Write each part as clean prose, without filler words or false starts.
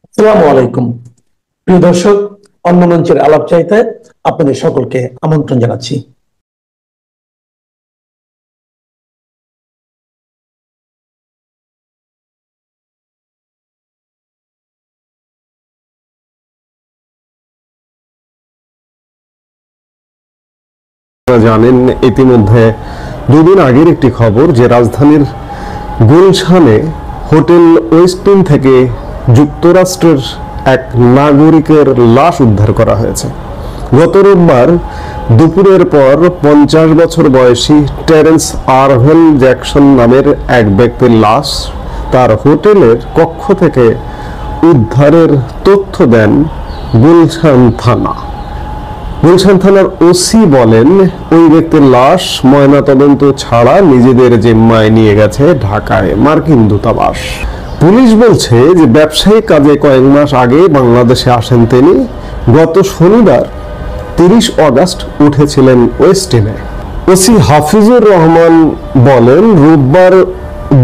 আসসালামু আলাইকুম। প্রিয় দর্শক, অন্য মঞ্চের আলাপ চাইতে আপনাদের সকলকে আমন্ত্রণ জানাচ্ছি। জানেন ইতিমধ্যে দুদিন আগের একটি খবর যে রাজধানীর গুলশানে হোটেল ওয়েস্টিন থেকে যুক্তরাষ্ট্রের এক নাগরিকের লাশ উদ্ধার করা হয়েছে। গত রোববার দুপুরের পর 50 বছর বয়সী টেরেন্স আরভেল জ্যাকসন নামের এক ব্যক্তির লাশ তার হোটেলের কক্ষ থেকে উদ্ধারের তথ্য দেন গুলশান থানা। গুলশান থানার ওসি বলেন, ওই ব্যক্তির লাশ ময়নাতদন্ত ছাড়া নিজেদের জিম্মায় নিয়ে গেছে ঢাকায় মার্কিন দূতাবাস। পুলিশ বলছে যে ব্যবসায়িক কাজে কয়েক মাস আগে বাংলাদেশে আসেন তিনি। গত শনিবার 30 অগস্ট উঠেছিলেন ওয়েস্টিনে। ওসি হাফিজুর রহমান বলেন, রোববার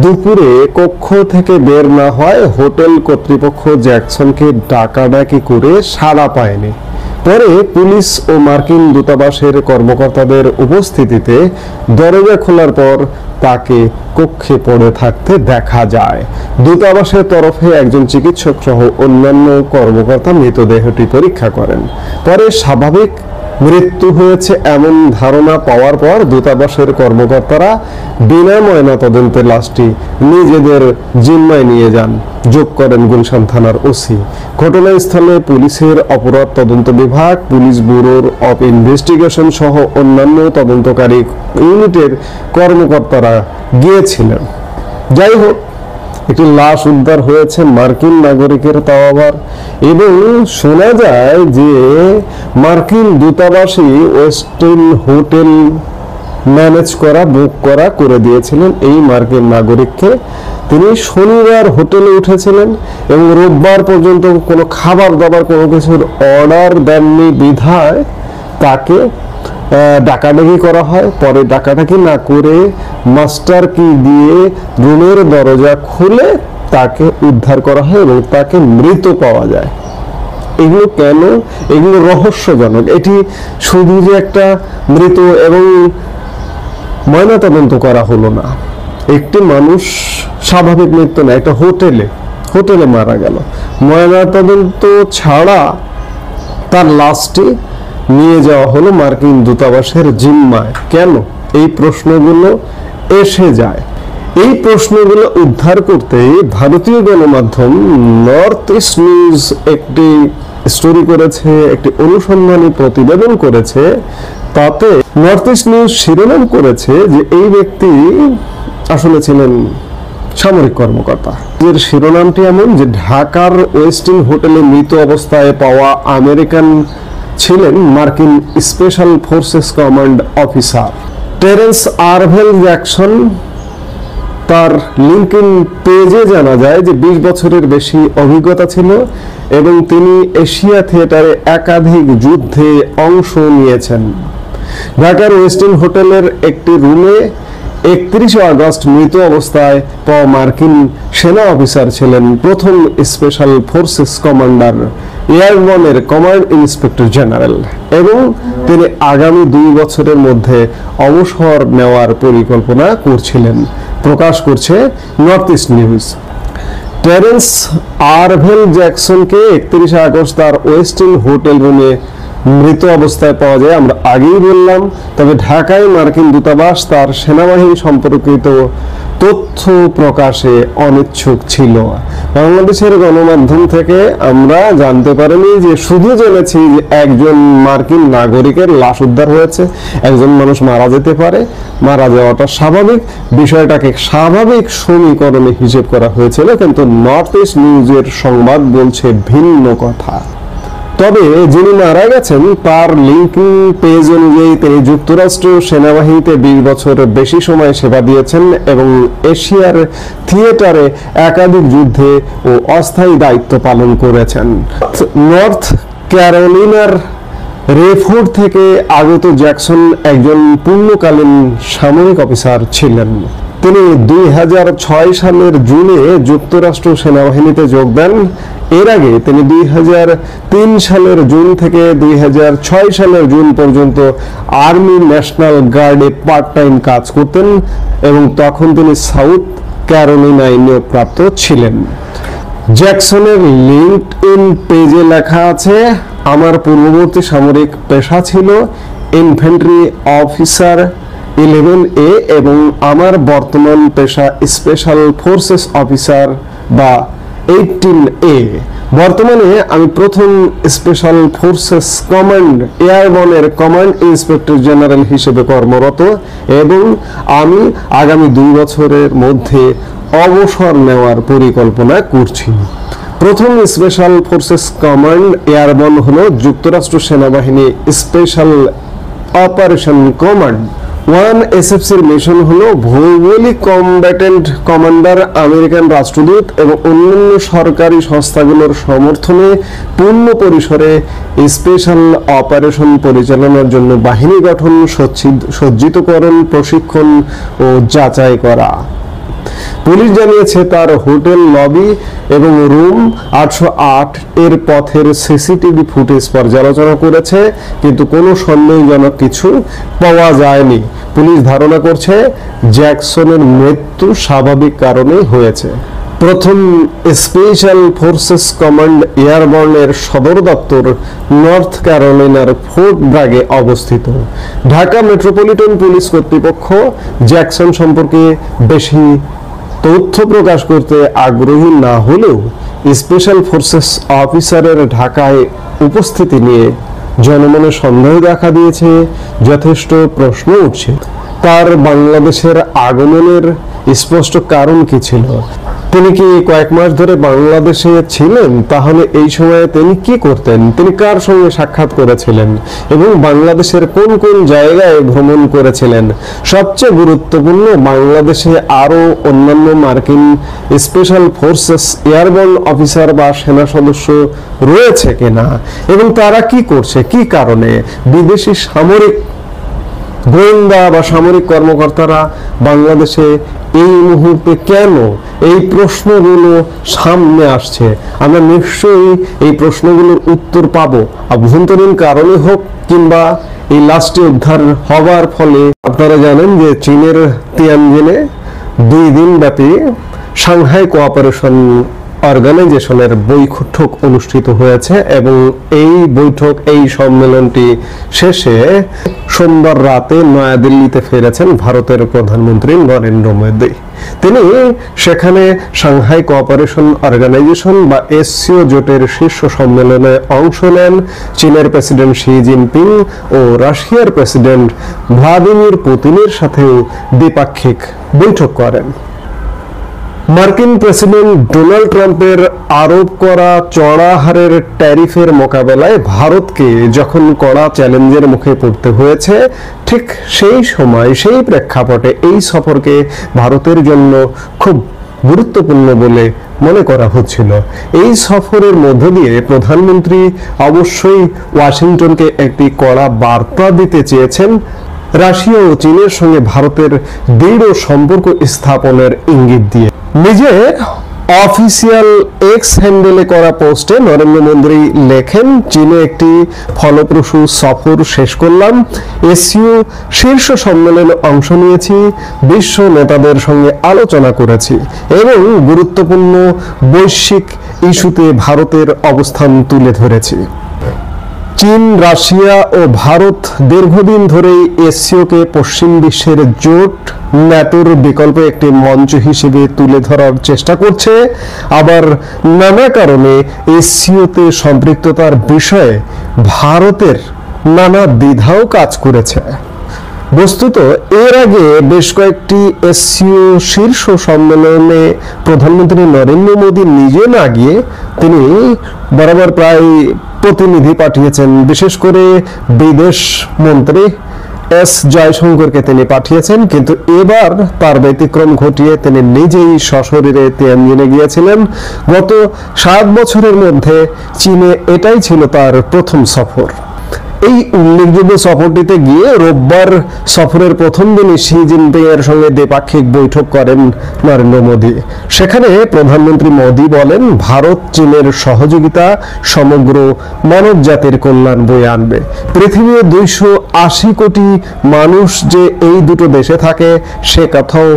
দুপুরে কক্ষ থেকে বের না হয় হোটেল কর্তৃপক্ষ জ্যাকসনকে ডাকাডাকি করে সাড়া পায়নি। পরে পুলিশ ও মার্কিন দূতাবাসের কর্মকর্তাদের উপস্থিতিতে দরজা খোলার পর তাকে কক্ষে পড়ে থাকতে দেখা যায়। দূতাবাসের তরফে একজন চিকিৎসক সহ অন্যান্য কর্মকর্তা মৃতদেহটি পরীক্ষা করেন। পরে স্বাভাবিক মৃত্যু হয়েছে এমন ধারণা পাওয়ার পর দূতাবাসের কর্মকর্তারা বিনা ময়নাতদন্তে লাশটি নিজেদের জিম্মায় নিয়ে যান, যোগ করেন গুলশান থানার ওসি। ঘটনাস্থলে পুলিশের অপরাধ তদন্ত বিভাগ, পুলিশ ব্যুরোর অফ ইনভেস্টিগেশন সহ অন্যান্য তদন্তকারী ইউনিটের কর্মকর্তারা গিয়েছিলেন। যাই হোক, একটি লাশ উদ্ধার হয়েছে মার্কিন নাগরিকের, তাও আবার, এবং শোনা যায় যে মার্কিন দূতাবাসী ওয়েস্টিন হোটেল ম্যানেজ করা, বুক করা করে দিয়েছিলেন এই মার্কিন নাগরিককে। তিনি শনিবার হোটেলে উঠেছিলেন এবং রোববার পর্যন্ত কোনো খাবার দাবার কোনো কিছুর অর্ডার দেননি বিধায় তাকে ডাকাডাকি করা হয়। পরে ডাকাডাকি না করে মাস্টার কি দিয়ে রুমের দরজা খুলে তাকে উদ্ধার করা হয় এবং তাকে মৃত পাওয়া যায়। এগুলো কেন? এগুলো রহস্যজনক। এটি শুধু যে একটা মৃত এবং ময়নাতদন্ত করা হলো না, একটি মানুষ স্বাভাবিক মৃত্যু না, একটা হোটেলে মারা গেল, ময়নাতদন্ত ছাড়া তার লাশটি নিয়ে যাওয়া হলো মার্কিন দূতাবাসের জিম্মায়। কেন? এই প্রশ্নগুলো এসে যায়। এই প্রশ্নগুলো উদ্ধার করতে ভারতীয় গণমাধ্যম নর্থ ইস্ট নিউজ একটি স্টোরি করেছে, একটি অনুসন্ধানী প্রতিবেদন করেছে। তাতে নর্থ ইস্ট নিউজ শিরোনাম করেছে যে এই ব্যক্তি আসলে ছিলেন সামরিক কর্মকর্তা। এর শিরোনামটি এমন যে ঢাকার ওয়েস্টিন হোটেলে মৃত অবস্থায় পাওয়া আমেরিকান ছিলেন মার্কিন special forces command officer Terrence Arvel Jackson. তার লিঙ্কইন পেজে জানা যায় যে 20 বছরের বেশি অভিজ্ঞতা ছিল এবং তিনি এশিয়া থিয়েটারে একাধিক যুদ্ধে অংশ নিয়েছেন। ঢাকার ওয়েস্টিন হোটেলের একটি রুমে 31 আগস্ট মৃত অবস্থায় পাওয়া মার্কিন সেনা অফিসার ছিলেন প্রথম স্পেশাল ফোর্সেস কমান্ডার এয়ারওয়ানের কমান্ড ইন্সপেক্টর জেনারেল এবং তিনি আগামী 2 বছরের মধ্যে অবসর নেওয়ার পরিকল্পনা করছিলেন, প্রকাশ করছে North East News. Terence Arvelle জ্যাকসনকে 31 আগস্ট তার ওয়েস্টিন হোটেল রুমে মৃত অবস্থায় পাওয়া যায়, আমরা আগেই বললাম। তবে ঢাকায় মার্কিন দূতাবাস তার সেনাবাহিনী সম্পর্কিত তথ্য প্রকাশে অনিচ্ছুক ছিল। বাংলাদেশের গণমাধ্যম থেকে আমরা জানতে পারিনি যে, শুধু জেনেছি যে একজন মার্কিন নাগরিকের লাশ উদ্ধার হয়েছে। একজন মানুষ মারা যেতে পারে, মারা যাওয়াটা স্বাভাবিক, বিষয়টাকে স্বাভাবিক সমীকরণে হিসেব করা হয়েছিল, কিন্তু নর্থ ইস্ট নিউজের সংবাদ বলছে ভিন্ন কথা। তবে যিনি মারা গেছেন তার লিঙ্কিং পেজ অনুযায়ী তিনি যুক্তরাষ্ট্র সেনাবাহিনীতে 20 বছরের বেশি সময় সেবা দিয়েছেন এবং এশিয়ার থিয়েটারে একাধিক যুদ্ধে ও অস্থায়ী দায়িত্ব পালন করেছেন। নর্থ ক্যারোলিনার রেফোর্ড থেকে আগত জ্যাকসন একজন পূর্ণকালীন সামরিক অফিসার ছিলেন। তিনি 2006 সালের জুনে যুক্তরাষ্ট্র সেনাবাহিনীতে যোগ দেন। এর আগে তিনি 2003 সালের জুন থেকে 2006 সালের জুন পর্যন্ত আর্মি ন্যাশনাল গার্ডে পার্ট টাইম কাজ করতেন এবং তখন তিনি সাউথ ক্যারোলিনায় নিয়োগপ্রাপ্ত ছিলেন। জ্যাকসনের লিঙ্কডইন পেজে লেখা আছে, আমার পূর্ববর্তী সামরিক পেশা ছিল ইনফ্যান্ট্রি অফিসার 11A এবং আমার বর্তমান পেশা স্পেশাল ফোর্সেস অফিসার বা 18A। বর্তমানে আমি প্রথম স্পেশাল ফোর্সেস কমান্ড এয়ারবনের কমান্ড ইন্সপেক্টর জেনারেল হিসেবে কর্মরত এবং আমি আগামী 2 বছরের মধ্যে অবসর নেওয়ার পরিকল্পনা করছি। প্রথম স্পেশাল ফোর্সেস কমান্ড এয়ারবন হলো যুক্তরাষ্ট্র সেনাবাহিনী স্পেশাল অপারেশন কমান্ড। 1 এসএফসির মিশন হলো ভৌগোলিক কমব্যাটেন্ট কমান্ডার, আমেরিকান রাষ্ট্রদূত এবং অন্যান্য সরকারি সংস্থাগুলোর সমর্থনে পূর্ণ পরিসরে স্পেশাল অপারেশন পরিচালনার জন্য বাহিনী গঠন, সজ্জিতকরণ, প্রশিক্ষণ ও যাচাই করা। পুলিশ জানিয়েছে তার হোটেল লবি এবং রুম 808 এর পথের সিসিটিভি ফুটেজ পর্যালোচনা করেছে, কিন্তু কোনো সন্দেহজনক কিছু পাওয়া যায়নি। পুলিশ ধারণা করছে জ্যাকসনের মৃত্যু স্বাভাবিক কারণে হয়েছে। প্রথম স্পেশাল ফোর্সেস কমান্ড এয়ারবর্নের সদর দপ্তর নর্থ ক্যারোলিনার ফোর্ট ব্রাগে অবস্থিত। ঢাকা মেট্রোপলিটন পুলিশ কর্তৃপক্ষ জ্যাকসন সম্পর্কে বেশি তথ্য প্রকাশ করতে আগ্রহী না হলেও স্পেশাল ফোর্সেস অফিসারের ঢাকায় উপস্থিতি নিয়ে জনমনে সন্দেহ দেখা দিয়েছে, যথেষ্ট প্রশ্ন উঠছে। তার বাংলাদেশের আগমনের স্পষ্ট কারণ কি ছিল? তিনি কি কয়েক মাস ধরে বাংলাদেশে ছিলেন? তাহলে এই সময়ে তিনি কি করতেন? তিনি কার সঙ্গে সাক্ষাৎ করেছিলেন এবং বাংলাদেশের কোন কোন জায়গায় ভ্রমণ করেছিলেন? সবচেয়ে গুরুত্বপূর্ণ, বাংলাদেশে আরো অন্যান্য মার্কিন স্পেশাল ফোর্সেস এয়ারবর্ন অফিসার বা সেনা সদস্য রয়েছে কিনা এবং তারা কি করছে, কি কারণে? বিদেশি সামরিক গোয়েন্দা বা সামরিক কর্মকর্তারা বাংলাদেশে এই মুহূর্তে কেন? এই প্রশ্নগুলো সামনে আসছে। আমরা নিশ্চয়ই এই প্রশ্নগুলোর উত্তর পাবো, অভ্যন্তরীণ কারণে হোক কিংবা এই লাশটি উদ্ধার হবার ফলে। আপনারা জানেন যে চীনের তিয়ানজিনে 2 দিন ব্যাপী সাংহাই কোঅপারেশন অর্গানাইজেশনের বৈঠক অনুষ্ঠিত হয়েছে এবং এই বৈঠক, এই সম্মেলনটি শেষে সোমবার রাতে নয়াদিল্লিতে ফিরেছেন ভারতের প্রধানমন্ত্রী নরেন্দ্র মোদী। তিনি সেখানে সাংহাই কোঅপারেশন অর্গানাইজেশন বা এসসিও জোটের শীর্ষ সম্মেলনে অংশ নেন। চীনের প্রেসিডেন্ট শি জিনপিং ও রাশিয়ার প্রেসিডেন্ট ভ্লাদিমির পুতিনের সাথেও দ্বিপাক্ষিক বৈঠক করেন। মার্কিন প্রেসিডেন্ট ডোনাল্ড ট্রাম্পের আরোপ করা চড়া হারের ট্যারিফের মোকাবেলায় ভারতকে যখন কড়া চ্যালেঞ্জের মুখে পড়তে হয়েছে, ঠিক সেই সময়, সেই প্রেক্ষাপটে এই সফরকে ভারতের জন্য খুব গুরুত্বপূর্ণ বলে মনে করা হচ্ছিল। এই সফরের মধ্য দিয়ে প্রধানমন্ত্রী অবশ্যই ওয়াশিংটনকে একটি কড়া বার্তা দিতে চেয়েছেন, রাশিয়া ও চীনের সঙ্গে ভারতের দৃঢ় সম্পর্ক স্থাপনের ইঙ্গিত দিয়ে। নিজের অফিসিয়াল এক্স হ্যান্ডেলে করা পোস্টে নরেন্দ্র মোদী লেখেন, চীনে একটি ফলপ্রসূ সফর শেষ করলাম, এসসিও শীর্ষ সম্মেলনে অংশ নিয়েছি, বিশ্ব নেতাদের সঙ্গে আলোচনা করেছি এবং গুরুত্বপূর্ণ বৈশ্বিক ইস্যুতে ভারতের অবস্থান তুলে ধরেছি। চীন, রাশিয়া ও ভারত দীর্ঘদিন ধরেই এসসিওকে পশ্চিম বিশ্বের জোট, ন্যাটোর বিকল্প একটি মঞ্চ হিসেবে তুলে ধরার চেষ্টা করছে। আবার নানা কারণে এসসিওতে সম্পৃক্ততার বিষয়ে ভারতের নানা দ্বিধাও কাজ করেছে। বস্তুত এর আগে বেশ কয়েকটি এসসিও শীর্ষ সম্মেলনে প্রধানমন্ত্রী নরেন্দ্র মোদী নিজে না গিয়ে তিনি বরাবর প্রায় প্রতিনিধি পাঠিয়েছেন। বিশেষ করে বিদেশ মন্ত্রী এস জয়শঙ্করকে তিনি পাঠিয়েছেন, কিন্তু এবার তার ব্যতিক্রম ঘটিয়ে তিনি নিজেই সশরীরে তিয়ানজিনে গিয়েছিলেন। গত 7 বছরের মধ্যে চীনে এটাই ছিল তার প্রথম সফর। এই উল্লেখযোগ্য সফরটিতে গিয়ে রোববার সফরের প্রথম দিনই শি জিনপিং এর সঙ্গে দ্বিপাক্ষিক বৈঠক করেন নরেন্দ্র মোদী। সেখানে প্রধানমন্ত্রী মোদী বলেন, ভারত চীনের সহযোগিতা সমগ্র মানব জাতির কল্যাণ বয়ে আনবে। পৃথিবীর 280 কোটি মানুষ যে এই দুটো দেশে থাকে সে কথাও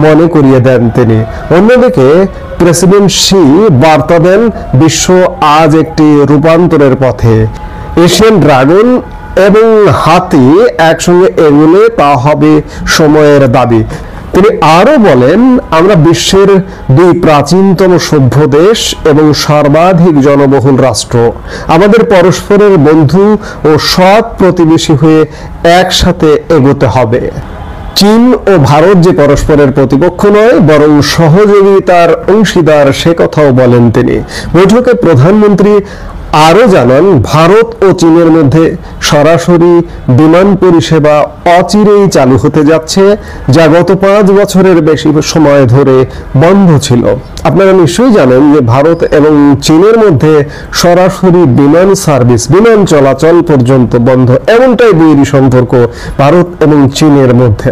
মনে করিয়ে দেন তিনি। অন্যদিকে প্রেসিডেন্ট শি বার্তা দেন, বিশ্ব আজ একটি রূপান্তরের পথে। এশিয়ান ড্রাগন এবং হাতি একসঙ্গে এগোলে তা হবে সময়ের দাবি। তিনি আরো বলেন, আমরা বিশ্বের 2 প্রাচীনতম সভ্য দেশ এবং সর্বাধিক জনবহুল রাষ্ট্র। আমাদের পরস্পরের বন্ধু ও সৎ প্রতিবেশী হয়ে একসাথে এগোতে হবে। চীন ও ভারত যে পরস্পরের প্রতিপক্ষ নয় বরং সহযোগিতার অংশীদার, সে কথাও বলেন তিনি। বৈঠকে প্রধানমন্ত্রী আরো জানান, ভারত ও চীনের মধ্যে সরাসরি বিমান পরিষেবা অচিরেই চালু হতে যাচ্ছে, যা গত 5 বছরের বেশি সময় ধরে বন্ধ ছিল। আপনারা নিশ্চয়ই জানেন যে ভারত এবং চীনের মধ্যে সরাসরি বিমান সার্ভিস, বিমান চলাচল পর্যন্ত বন্ধ, এমনটাই বৈরী সম্পর্ক ভারত এবং চীনের মধ্যে।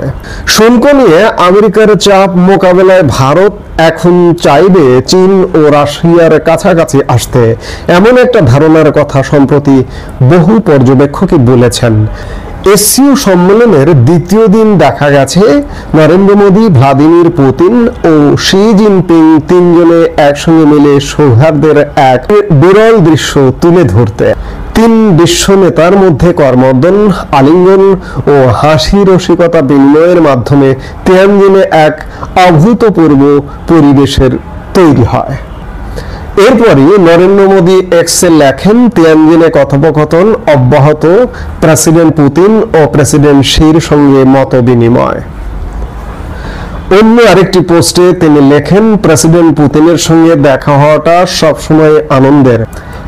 শুল্ক নিয়ে আমেরিকার চাপ মোকাবেলায় ভারত এখন চাইবে চীন ও রাশিয়ার কাছাকাছি আসতে, এমন একটা ধারণার কথা সম্প্রতি বহু পর্যবেক্ষকই বলেছেন। এসসিও সম্মেলনের দ্বিতীয় দিন দেখা গেছে নরেন্দ্র মোদী, ভ্লাদিমির পুতিন ও শি জিনপিং তিনজনে একসঙ্গে মিলে সৌহার্দ্যের এক বিরল দৃশ্য তুলে ধরতে। 3 বিশ্ব নেতার মধ্যে করমর্দন, আলিঙ্গন ও হাসি রসিকতা বিনিময়ের মাধ্যমে তিয়ানজিনে এক অভূতপূর্ব পরিবেশের তৈরি হয়। এরপরই নরেন্দ্র মোদী এক্সে লেখেন, তিয়ানজিনে কথোপকথন অব্যাহত, প্রেসিডেন্ট পুতিন ও প্রেসিডেন্ট শির সঙ্গে মত বিনিময়। অন্য আরেকটি পোস্টে তিনি লেখেন, প্রেসিডেন্ট পুতিনের সঙ্গে দেখা হওয়াটা সবসময় আনন্দের।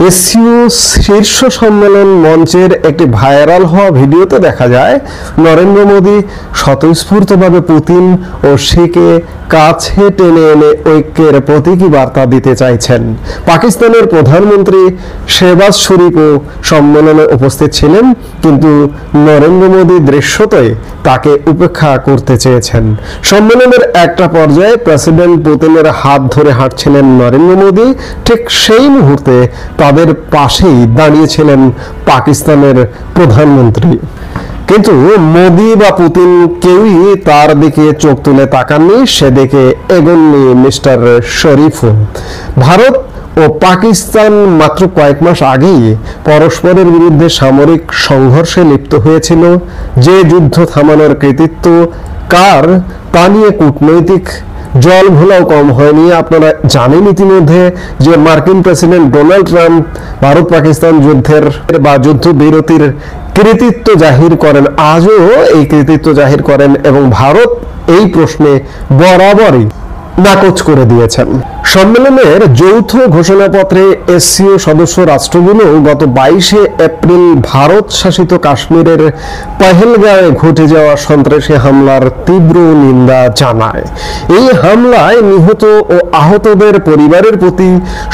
এসসিও শীর্ষ সম্মেলন মঞ্চের একটি ভাইরাল হওয়া ভিডিওতে দেখা যায় নরেন্দ্র মোদী স্বতঃস্ফূর্তভাবে পুতিন ও শিকে কাছে টেনে এনে ঐক্যের প্রতীকী বার্তা দিতে চাইছেন। পাকিস্তানের প্রধানমন্ত্রী শেহবাজ শরীফও সম্মেলনে উপস্থিত ছিলেন, কিন্তু নরেন্দ্র মোদী দৃশ্যতই তাকে উপেক্ষা করতে চেয়েছেন। সম্মেলনের একটা পর্যায়ে প্রেসিডেন্ট পুতিনের হাত ধরে হাঁটছিলেন নরেন্দ্র মোদী, ঠিক সেই মুহূর্তে তাদের পাশেই দাঁড়িয়েছিলেন পাকিস্তানের প্রধানমন্ত্রী। কিন্তু মোদী বা পুতিন কেউই তার দিকে চোখ তুলে তাকাননি, সেদিকে এগোননি মিস্টার শরীফও। ভারত ও পাকিস্তান মাত্র কয়েক মাস আগেই পরস্পরের বিরুদ্ধে সামরিক সংঘর্ষে লিপ্ত হয়েছিল। যে যুদ্ধ থামানোর কৃতিত্ব কার তা নিয়ে কূটনৈতিক জল ঘোলাও কম হয়নি। আপনারা জানেন ইতিমধ্যে যে মার্কিন president Donald Trump Bharat Pakistan যুদ্ধের বা যুদ্ধবিরতির কৃতিত্ব জাহির করেন, আজও এই কৃতিত্ব জাহির করেন এবং ভারত এই প্রশ্নে বরাবরই নাকচ করে দিয়েছেন। সম্মেলনের যৌথ ঘোষণাপত্রে এসসিও সদস্য রাষ্ট্রগুলো গত 22 এপ্রিল ভারত শাসিত কাশ্মীরের পহেলগাঁওয়ে ঘটে যাওয়া সন্ত্রাসী হামলার তীব্র নিন্দা জানায়। এই হামলায় নিহত ও আহতদের পরিবারের প্রতি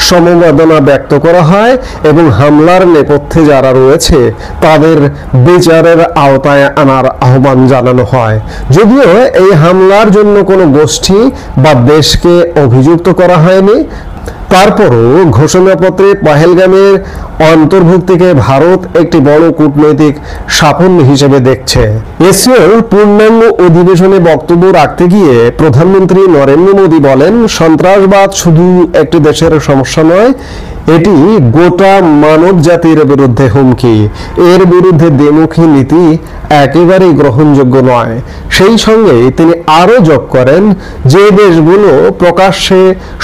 সমবেদনা ব্যক্ত করা হয় এবং হামলার নেপথ্যে যারা রয়েছে তাদের বিচারের আওতায় আনার আহ্বান জানানো হয়। যদিও এই হামলার জন্য কোনো গোষ্ঠী বা দেশকে অভিযুক্ত করা হয়নি, তারপরও ঘোষণাপত্রে পহেলগামের অন্তর্ভুক্তিকে ভারত একটি বড় কূটনৈতিক সাফল্য হিসেবে দেখছে। এসিওর পূর্ণাঙ্গ অধিবেশনে বক্তব্য রাখতে গিয়ে প্রধানমন্ত্রী নরেন্দ্র মোদী বলেন, সন্ত্রাসবাদ শুধু একটি দেশের সমস্যা নয়, এটি গোটা মানব জাতির বিরুদ্ধে হুমকি। এর বিরুদ্ধে দ্বিমুখী নীতি একেবারেই গ্রহণযোগ্য নয়। সেই সঙ্গে তিনি আরো যোগ করেন, যে দেশগুলো প্রকাশ্যে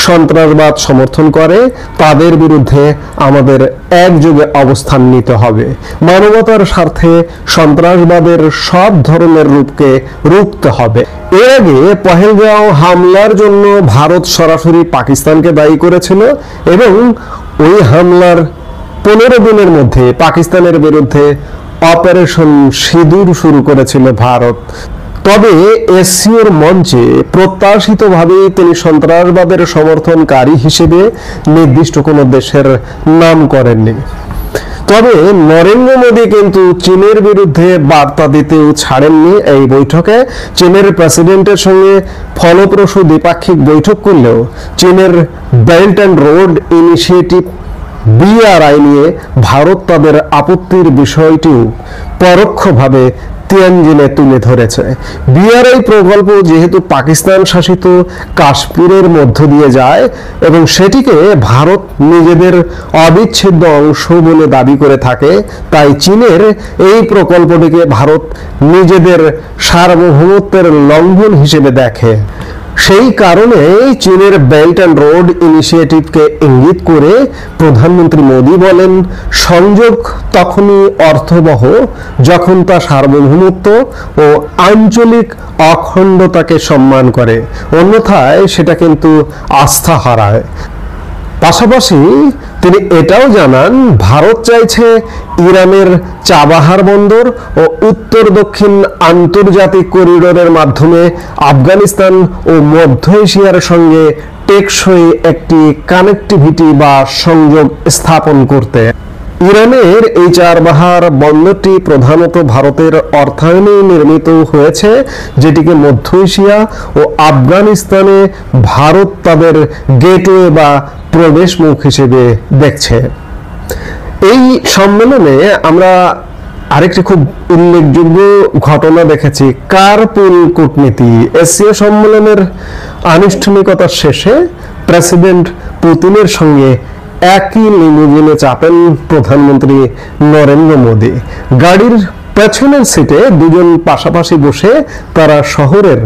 সন্ত্রাসবাদ সমর্থন করে তাদের বিরুদ্ধে আমাদের একযোগে অবস্থান নিতে হবে। মানবতার স্বার্থে সন্ত্রাসবাদের সব ধরনের রূপকে রুখতে হবে। এর আগে পহেলগাঁও হামলার জন্য ভারত সরাসরি পাকিস্তানকে দায়ী করেছিল এবং ওই হামলার 15 দিনের মধ্যে পাকিস্তানের বিরুদ্ধে অপারেশন সিঁদুর শুরু করেছিল ভারত। তবে এসসিওর মঞ্চে প্রত্যাশিতভাবেই তিনি সন্ত্রাসবাদের সমর্থনকারী হিসেবে নির্দিষ্ট কোনো দেশের নাম করেননি। তবে নরেন্দ্র মোদী কিন্তু চীনের বিরুদ্ধে বার্তা দিতেও ছাড়েননি। এই বৈঠকে চীনের প্রেসিডেন্টের সঙ্গে ফলপ্রসূ দ্বিপাক্ষিক বৈঠক করলেও চীনের belt and road initiative BRI নিয়ে ভারত তাদের আপত্তির বিষয়টিও পরোক্ষভাবে তিয়ানজিনে তুলে ধরেছে। BRI প্রকল্প যেহেতু পাকিস্তান শাসিত কাশ্মীরের মধ্য দিয়ে যায় এবং সেটিকে ভারত নিজেদের অবিচ্ছেদ্য অংশ বলে দাবি করে থাকে, তাই চীনের এই প্রকল্পটিকে ভারত নিজেদের সার্বভৌমত্বের লঙ্ঘন হিসেবে দেখে। সেই কারণে চীনের বেল্ট অ্যান্ড রোড ইনিশিয়েটিভকে ইঙ্গিত করে প্রধানমন্ত্রী মোদী বলেন, সংযোগ তখনই অর্থবহ যখন তা সার্বভৌমত্ব ও আঞ্চলিক অখণ্ডতাকে সম্মান করে, অন্যথায় সেটা কিন্তু আস্থা হারায়। পাশাপাশি তিনি এটাও জানান, ভারত চাইছে ইরানের চাবাহার বন্দর ও উত্তর দক্ষিণ আন্তর্জাতিক করিডোরের মাধ্যমে আফগানিস্তান ও মধ্য এশিয়ার সঙ্গে টেকসই একটি কানেক্টিভিটি বা সংযোগ স্থাপন করতে। ইরানের এই চাবাহার বন্দরটি প্রধানত ভারতের অর্থায়নে নির্মিত হয়েছে, যেটিকে মধ্য এশিয়া ও আফগানিস্তানে ভারত তাদের গেটওয়ে বা প্রবেশমুখ হিসেবে দেখছে। এই সম্মেলনে আমরা আরেকটি খুব উল্লেখযোগ্য ঘটনা দেখেছি, কারপুল কূটনীতি। এশীয় সম্মেলনের আনুষ্ঠানিকতার শেষে প্রেসিডেন্ট পুতিনের সঙ্গে একই লিমুজিনে চাপেন প্রধানমন্ত্রী নরেন্দ্র মোদী। গাড়ির পেছনের সিটে দুজন পাশাপাশি বসে তারা শহরের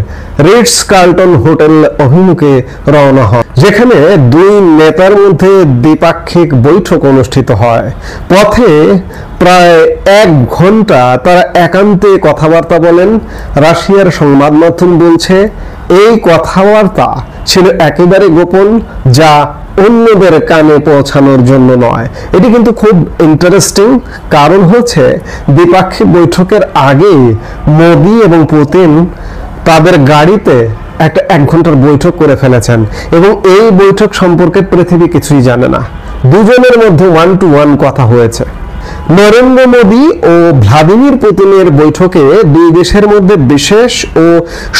রিটস কার্লটন হোটেল অভিমুখে রওনা হয়, যেখানে দুই নেতার মধ্যে দ্বিপাক্ষিক বৈঠক অনুষ্ঠিত হয়। পথে প্রায় 1 ঘন্টা তারা একান্তে কথাবার্তা বলেন। রাশিয়ার সংবাদ মাধ্যম বলছে, এই কথাবার্তা ছিল একেবারে গোপন, যা অন্যদের কানে পৌঁছানোর জন্য নয়। এটি কিন্তু খুব ইন্টারেস্টিং, কারণ হচ্ছে দ্বিপাক্ষিক বৈঠকের আগেই মোদী এবং পুতিন তাদের গাড়িতে একটা 1 ঘন্টার বৈঠক করে ফেলেছেন এবং এই বৈঠক সম্পর্কে পৃথিবী কিছুই জানে না। দুজনের মধ্যে 1 to 1 কথা হয়েছে। নরেন্দ্র মোদী ও ভ্লাদিমির পুতিনের বৈঠকে দুই দেশের মধ্যে বিশেষ ও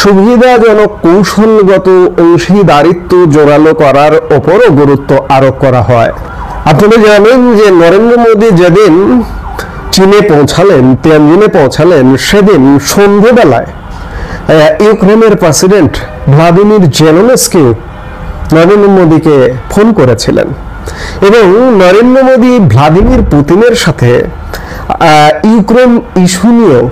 সুবিধাজনক কৌশলগত অংশীদারিত্ব জোরালো করার ওপরও গুরুত্ব আরোপ করা হয়। আপনারা জানেন যে নরেন্দ্র মোদী যেদিন চীনে পৌঁছালেন, তিয়ানজিনে পৌঁছালেন, সেদিন সন্ধ্যেবেলায় ইউক্রেনের প্রেসিডেন্ট ভ্লাদিমির জেলেনস্কি নরেন্দ্র মোদীকে ফোন করেছিলেন এবং নরেন্দ্র মোদী ভ্লাদিমির পুতিনের সাথে ইউক্রেন ইস্যু নিয়েও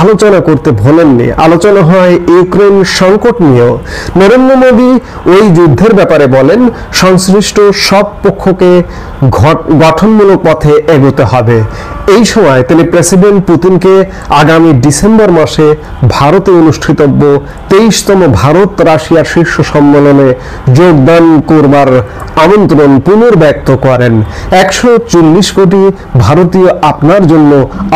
আলোচনা করতে ভোলেননি। আলোচনা হয় ইউক্রেন সংকট নিয়েও। নরেন্দ্র মোদী ওই যুদ্ধের ব্যাপারে বলেন, সংশ্লিষ্ট সব পক্ষকে গঠনমূলক পথে এগোতে হবে। এই সময় তিনি প্রেসিডেন্ট পুতিনকে আগামী ডিসেম্বর মাসে ভারতে অনুষ্ঠিতব্য 23তম ভারত রাশিয়া শীর্ষ সম্মেলনে যোগদান করবার আমন্ত্রণ পুনর্ব্যক্ত করেন। 140 কোটি ভারতীয় আপনার জন্য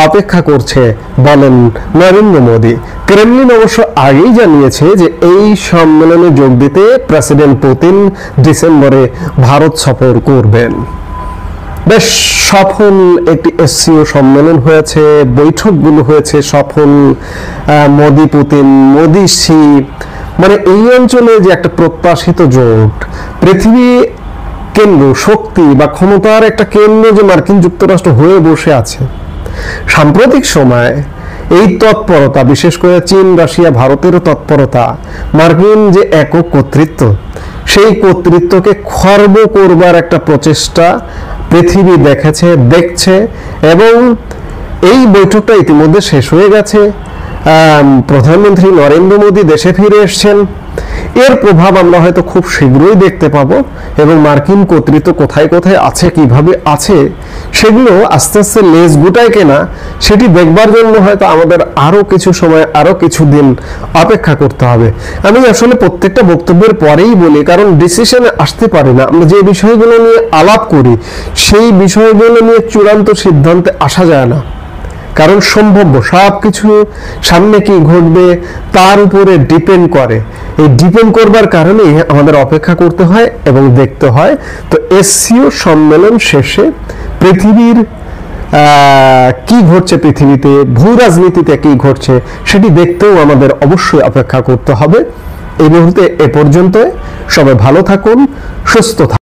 অপেক্ষা করছে বলেন নরেন্দ্র মোদী। ক্রেমলিন অবশ্য আগেই জানিয়েছে যে এই সম্মেলনে যোগ দিতে প্রেসিডেন্ট পুতিন ডিসেম্বরে ভারত সফর করবেন। বেশ সফল একটি এসসিও সম্মেলন হয়েছে, বৈঠকগুলো হয়েছে সফল। মোদী পুতিন, মোদী শি, মানে এই অঞ্চলে যে একটা প্রত্যাশিত জোট, পৃথিবী কেন্দ্র শক্তি বা ক্ষমতার একটা কেন্দ্র যে মার্কিন যুক্তরাষ্ট্র হয়ে বসে আছে। সাম্প্রতিক সময় এই তৎপরতা, বিশেষ করে চীন, রাশিয়া, ভারতের তৎপরতা, মার্কিন যে একক কর্তৃত্ব, সেই কর্তৃত্বকে খর্ব করবার একটা প্রচেষ্টা পৃথিবী দেখছে এবং এই বৈঠকটা ইতিমধ্যে শেষ হয়ে গেছে। প্রধানমন্ত্রী নরেন্দ্র মোদী দেশে ফিরে এসেছেন। এর প্রভাব আমরা হয়তো খুব শীঘ্রই দেখতে পাবো এবং মার্কিন কর্তৃত্ব কোথায় কোথায় আছে, কিভাবে আছে, সেগুলো আস্তে আস্তে লেজ গুটায় কেনা, সেটি দেখবার জন্য হয়তো আমাদের আরো কিছু সময়, আরো কিছু দিন অপেক্ষা করতে হবে। আমি আসলে প্রত্যেকটা বক্তব্যের পরেই বলি, কারণ ডিসিশনে আসতে পারি না। আমরা যে বিষয়গুলো নিয়ে আলাপ করি সেই বিষয়গুলো নিয়ে চূড়ান্ত সিদ্ধান্তে আসা যায় না, কারণ সম্ভাব্য সবকিছু সামনে কি ঘটবে তার উপরে ডিপেন্ড করে। এই ডিপেন্ড করবার কারণে আমাদের অপেক্ষা করতে হয় এবং দেখতে হয়। তো এসসিও সম্মেলন শেষে পৃথিবীর কি ঘটছে পৃথিবীতে, ভূ রাজনীতিতে কি ঘটছে সেটি দেখতেও আমাদের অবশ্যই অপেক্ষা করতে হবে। এই মুহূর্তে এ পর্যন্ত। সবাই ভালো থাকুন, সুস্থ থাকুন।